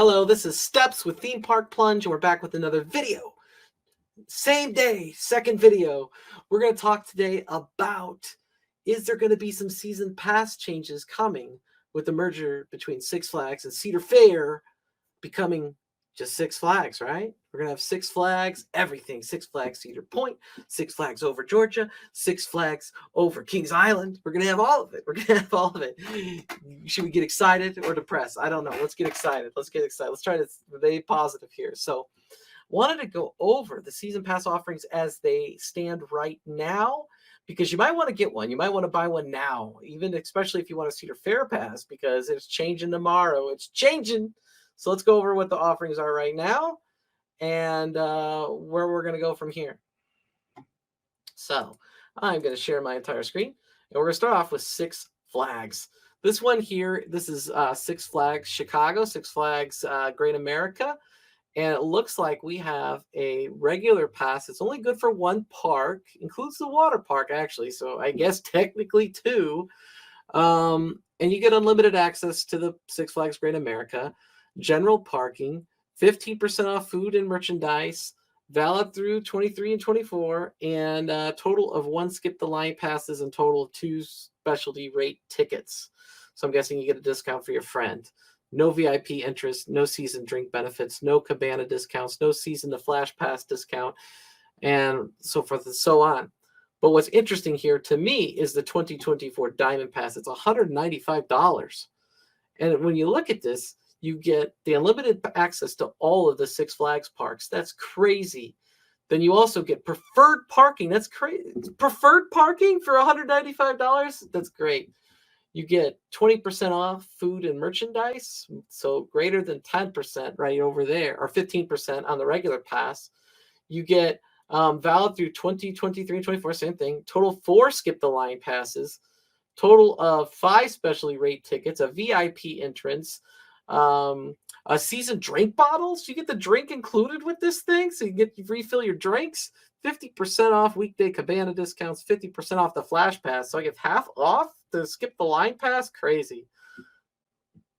Hello, this is Steps with Theme Park Plunge, and we're back with another video. Same day, second video. We're going to talk today about, is there going to be some season pass changes coming with the merger between Six Flags and Cedar Fair becoming just Six Flags, right? We're going to have Six Flags, everything. Six Flags Cedar Point, Six Flags over Georgia, Six Flags over Kings Island. We're going to have all of it. We're going to have all of it. Should we get excited or depressed? I don't know. Let's get excited. Let's get excited. Let's try to stay positive here. So, wanted to go over the season pass offerings as they stand right now, because you might want to get one. You might want to buy one now, even especially if you want a Cedar Fair pass, because it's changing tomorrow. It's changing. So let's go over what the offerings are right now and where we're going to go from here. So I'm going to share my entire screen, and we're going to start off with Six Flags. This one here, this is Six Flags Chicago, Six Flags Great America. And it looks like we have a regular pass. It's only good for one park, includes the water park, actually. So I guess technically two. And you get unlimited access to the Six Flags Great America, general parking, 15% off food and merchandise, valid through 23 and 24, and a total of 1 skip the line passes and total of 2 specialty rate tickets. So I'm guessing you get a discount for your friend. No VIP interest, no season drink benefits, no cabana discounts, no season to flash pass discount, and so forth and so on. But what's interesting here to me is the 2024 Diamond Pass. It's $195. And when you look at this, you get the unlimited access to all of the Six Flags parks. That's crazy. Then you also get preferred parking. That's crazy. Preferred parking for $195? That's great. You get 20% off food and merchandise, so greater than 10% right over there, or 15% on the regular pass. You get valid through 2023 and 24, same thing. Total 4 skip the line passes, total of 5 specialty rate tickets, a VIP entrance, a season drink bottles. You get the drink included with this thing, so you refill your drinks. 50% off weekday cabana discounts, 50% off the flash pass. So I get half off the skip the line pass. Crazy.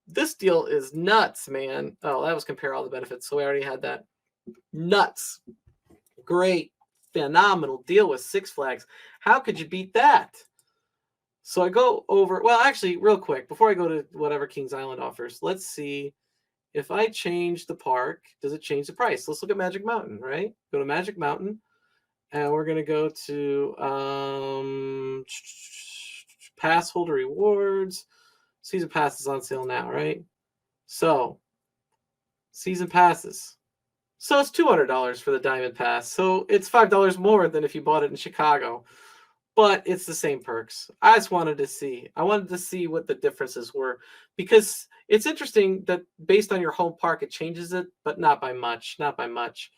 This deal is nuts, man. Oh, that was compare all the benefits. So we already had that. Nuts. Great. Phenomenal deal with Six Flags. How could you beat that? So I go over, well, actually, real quick, before I go to whatever Kings Island offers, let's see if I change the park, does it change the price? Let's look at Magic Mountain, right? Go to Magic Mountain. And we're going to go to pass holder rewards. Season pass is on sale now, right? So, season passes. So it's $200 for the Diamond Pass. So it's $5 more than if you bought it in Chicago. But it's the same perks. I just wanted to see. I wanted to see what the differences were. Because it's interesting that based on your home park, it changes it, but not by much. Not by much.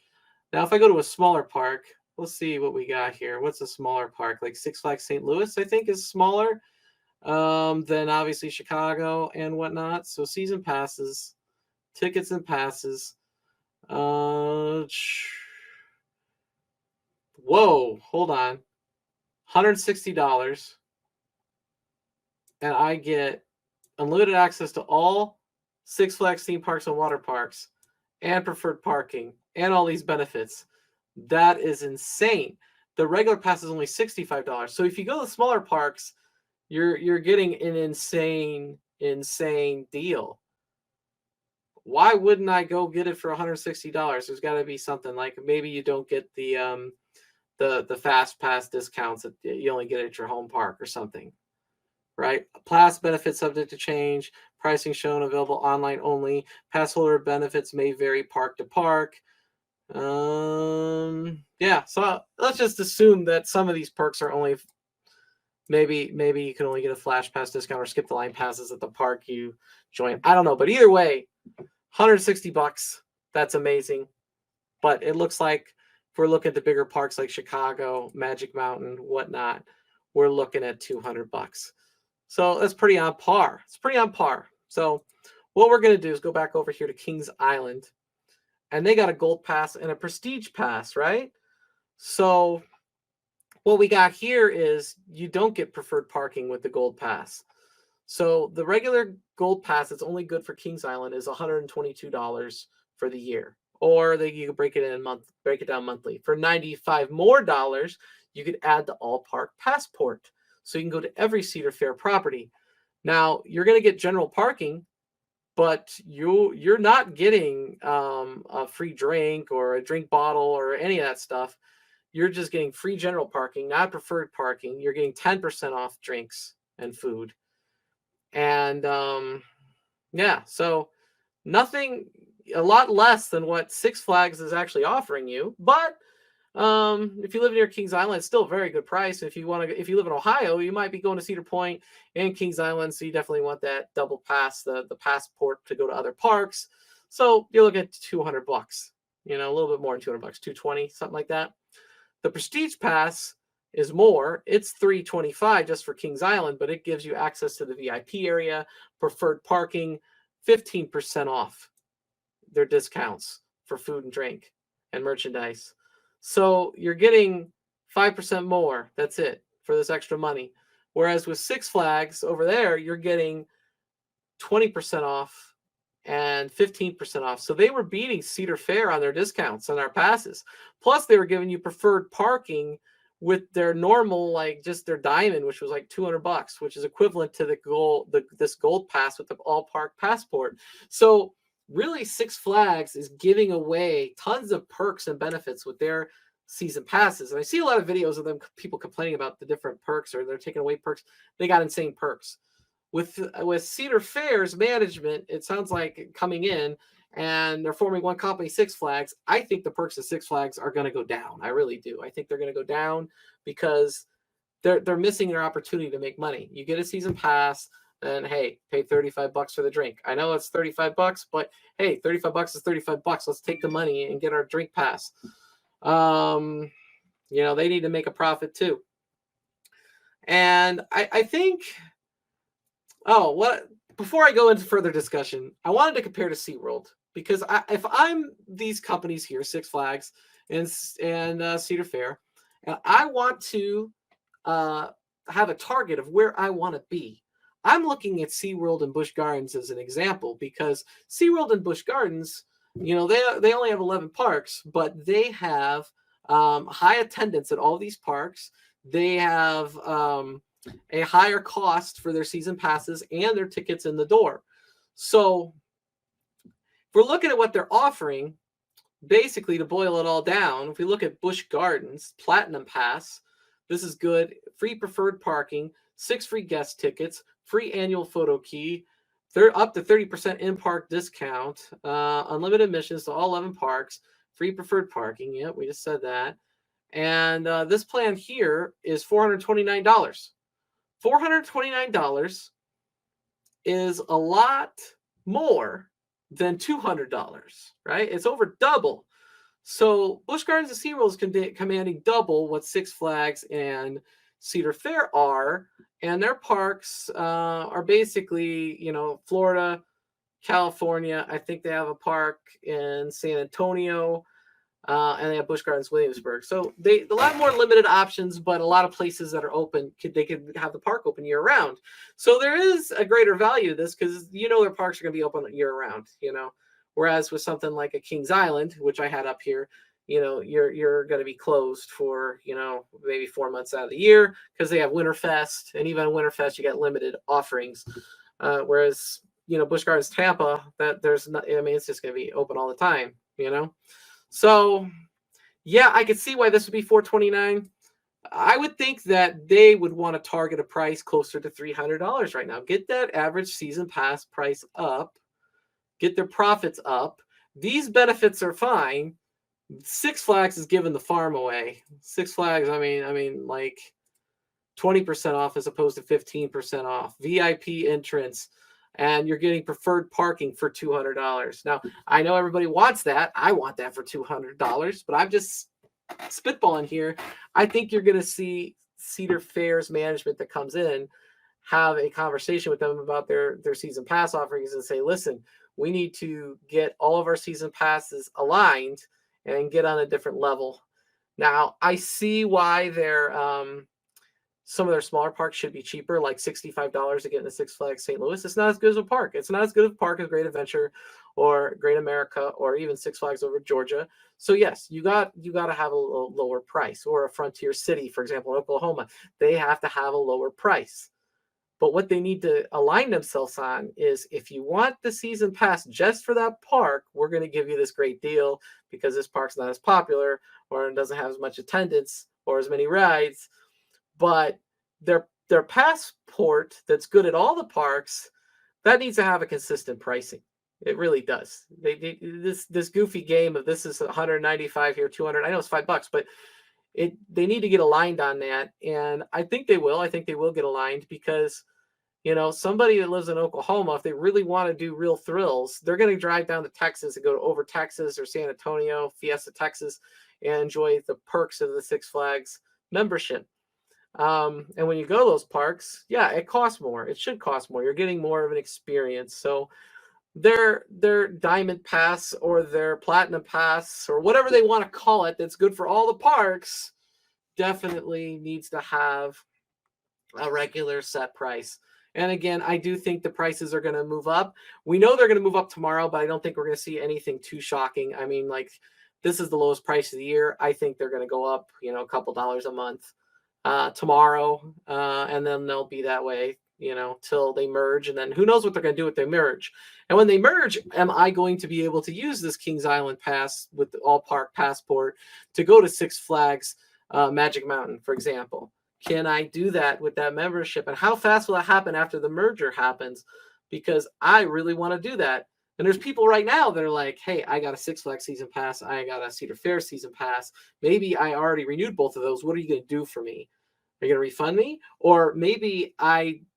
Now, if I go to a smaller park, let's see what we got here. What's a smaller park? Like Six Flags St. Louis, I think, is smaller than obviously Chicago and whatnot. So season passes, tickets and passes. Whoa, hold on. $160. And I get unlimited access to all Six Flags theme parks and water parks and preferred parking and all these benefits. That is insane. The regular pass is only $65. So if you go to the smaller parks, you're getting an insane deal. Why wouldn't I go get it for $160? There's got to be something, like maybe you don't get the fast pass discounts that you only get at your home park or something, right? Pass benefits subject to change. Pricing shown available online only. Pass holder benefits may vary park to park. Yeah, so let's just assume that some of these perks are only maybe you can only get a flash pass discount or skip the line passes at the park you join. I don't know, but either way, $160. That's amazing. But it looks like if we're looking at the bigger parks like Chicago, Magic Mountain, whatnot, we're looking at $200. So that's pretty on par. It's pretty on par. So what we're going to do is go back over here to Kings Island. And they got a gold pass and a prestige pass, right? So what we got here is you don't get preferred parking with the gold pass. So the regular gold pass that's only good for Kings Island is $122 for the year. Or you can break it down monthly. For $95 more, you could add the all park passport. So you can go to every Cedar Fair property. Now, you're going to get general parking, but you're not getting a free drink or a drink bottle or any of that stuff. You're just getting free general parking, not preferred parking. You're getting 10% off drinks and food. And yeah, so nothing, a lot less than what Six Flags is actually offering you. But if you live near Kings Island, it's still a very good price. If you live in Ohio, you might be going to Cedar Point and Kings Island, so you definitely want that double pass, the passport to go to other parks. So you're looking at $200, a little bit more than $200, $220, something like that. The Prestige Pass is more. It's $325 just for Kings Island, but it gives you access to the VIP area, preferred parking, 15% off their discounts for food and drink and merchandise. So you're getting 5% more. That's it for this extra money. Whereas with Six Flags over there, you're getting 20% off and 15% off. So they were beating Cedar Fair on their discounts on our passes. Plus, they were giving you preferred parking with their normal, like just their diamond, which was like $200, which is equivalent to this gold pass with the all park passport. So really, Six Flags is giving away tons of perks and benefits with their season passes. And I see a lot of videos of people complaining about the different perks, or they're taking away perks. They got insane perks. With Cedar Fair's management, it sounds like coming in and they're forming one company, Six Flags. I think the perks of Six Flags are going to go down. I really do. I think they're going to go down because they're missing their opportunity to make money. You get a season pass, and hey, pay $35 for the drink. I know it's $35, but hey, $35 is $35. Let's take the money and get our drink pass. They need to make a profit too. And I think, before I go into further discussion, I wanted to compare to SeaWorld, because if I'm these companies here, Six Flags and Cedar Fair, and I want to have a target of where I want to be, I'm looking at SeaWorld and Busch Gardens as an example, because SeaWorld and Busch Gardens, they only have 11 parks, but they have high attendance at all these parks. They have a higher cost for their season passes and their tickets in the door. So if we're looking at what they're offering, basically to boil it all down, if we look at Busch Gardens Platinum Pass, this is good. Free preferred parking, 6 free guest tickets, free annual photo key. They're up to 30% in-park discount, unlimited admissions to all 11 parks, free preferred parking. Yep, we just said that. And this plan here is $429. $429 is a lot more than $200, right? It's over double. So Busch Gardens and SeaWorld is commanding double what Six Flags and Cedar Fair are, and their parks are basically, Florida, California. I think they have a park in San Antonio, and they have Busch Gardens Williamsburg. So a lot more limited options, but a lot of places that are open, they could have the park open year round. So there is a greater value to this, because their parks are going to be open year round. Whereas with something like a Kings Island, which I had up here, you're going to be closed for maybe 4 months out of the year, because they have Winterfest, and even Winterfest you get limited offerings. Whereas Busch Gardens Tampa, that there's not. It's just going to be open all the time. So, yeah, I could see why this would be $429. I would think that they would want to target a price closer to $300 right now. Get that average season pass price up. Get their profits up. These benefits are fine. Six Flags is giving the farm away. Six Flags, like 20% off as opposed to 15% off. VIP entrance. And you're getting preferred parking for $200. Now, I know everybody wants that. I want that for $200, but I'm just spitballing here. I think you're going to see Cedar Fair's management that comes in have a conversation with them about their season pass offerings and say, listen, we need to get all of our season passes aligned and get on a different level. Now, I see why they're some of their smaller parks should be cheaper, like $65 to get into Six Flags St. Louis. It's not as good as a park. It's not as good of a park as Great Adventure or Great America or even Six Flags over Georgia. So yes, you got to have a lower price. Or a Frontier City, for example, in Oklahoma, they have to have a lower price. But what they need to align themselves on is, if you want the season pass just for that park, we're going to give you this great deal because this park's not as popular or it doesn't have as much attendance or as many rides. But their passport that's good at all the parks, that needs to have a consistent pricing. It really does. This goofy game of this is 195 here, 200. I know it's $5, but they need to get aligned on that, and I think they will. I think they will get aligned because, somebody that lives in Oklahoma, if they really want to do real thrills, they're going to drive down to Texas and go to over Texas or San Antonio, Fiesta, Texas, and enjoy the perks of the Six Flags membership. And when you go to those parks, yeah, it costs more. It should cost more. You're getting more of an experience. So their Diamond Pass or their Platinum Pass or whatever they want to call it, that's good for all the parks, definitely needs to have a regular set price. And again, I do think the prices are going to move up. We know they're going to move up tomorrow, but I don't think we're going to see anything too shocking. I mean, like, this is the lowest price of the year. I think they're going to go up, a couple dollars a month tomorrow, and then they'll be that way, till they merge. And then who knows what they're going to do with their merge. And when they merge, am I going to be able to use this Kings Island pass with the all park passport to go to Six Flags Magic Mountain, for example? Can I do that with that membership? And how fast will that happen after the merger happens? Because I really want to do that. And there's people right now that are like, hey, I got a Six Flags season pass. I got a Cedar Fair season pass. Maybe I already renewed both of those. What are you going to do for me? Are you going to refund me? Or maybe I'm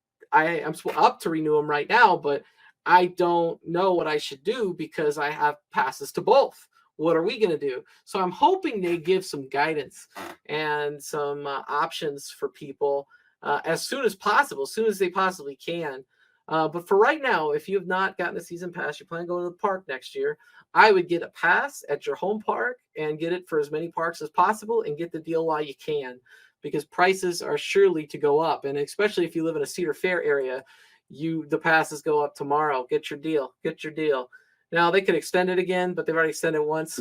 up to renew them right now, but I don't know what I should do because I have passes to both. What are we going to do? So I'm hoping they give some guidance and some options for people as soon as possible, as soon as they possibly can. But for right now, if you have not gotten a season pass, you plan on going to the park next year, I would get a pass at your home park and get it for as many parks as possible and get the deal while you can, because prices are surely to go up. And especially if you live in a Cedar Fair area, the passes go up tomorrow. Get your deal. Get your deal. Now, they could extend it again, but they've already extended it once.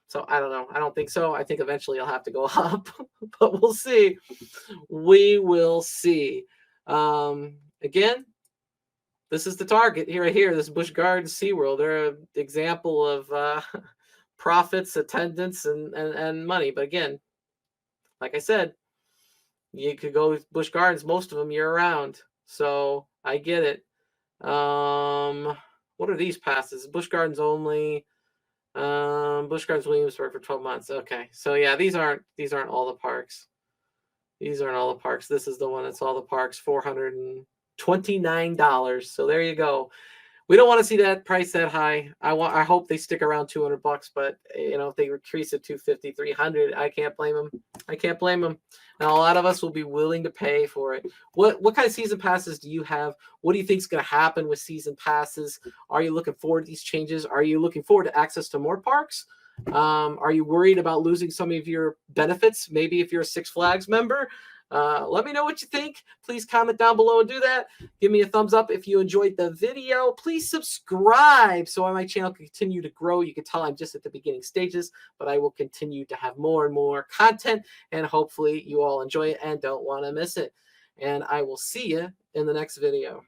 So I don't know. I don't think so. I think eventually it'll have to go up, but we'll see. We will see. Again, this is the target here, right here. This Busch Gardens SeaWorld. They're an example of profits, attendance, and money. But again, like I said, you could go with Busch Gardens, most of them year round. So I get it. What are these passes? Busch Gardens only. Busch Gardens Williamsburg for 12 months. Okay. So yeah, these aren't all the parks. These aren't all the parks. This is the one that's all the parks, $429. So there you go. We don't want to see that price that high. I hope they stick around $200, but if they increase it to $250, $300, I can't blame them. I can't blame them. And a lot of us will be willing to pay for it. What kind of season passes do you have? What do you think is going to happen with season passes? Are you looking forward to these changes? Are you looking forward to access to more parks? Are you worried about losing some of your benefits? Maybe if you're a Six Flags member. Let me know what you think. Please comment down below and do that. Give me a thumbs up if you enjoyed the video. Please subscribe so my channel can continue to grow. You can tell I'm just at the beginning stages, but I will continue to have more and more content, and hopefully you all enjoy it and don't want to miss it. And I will see you in the next video.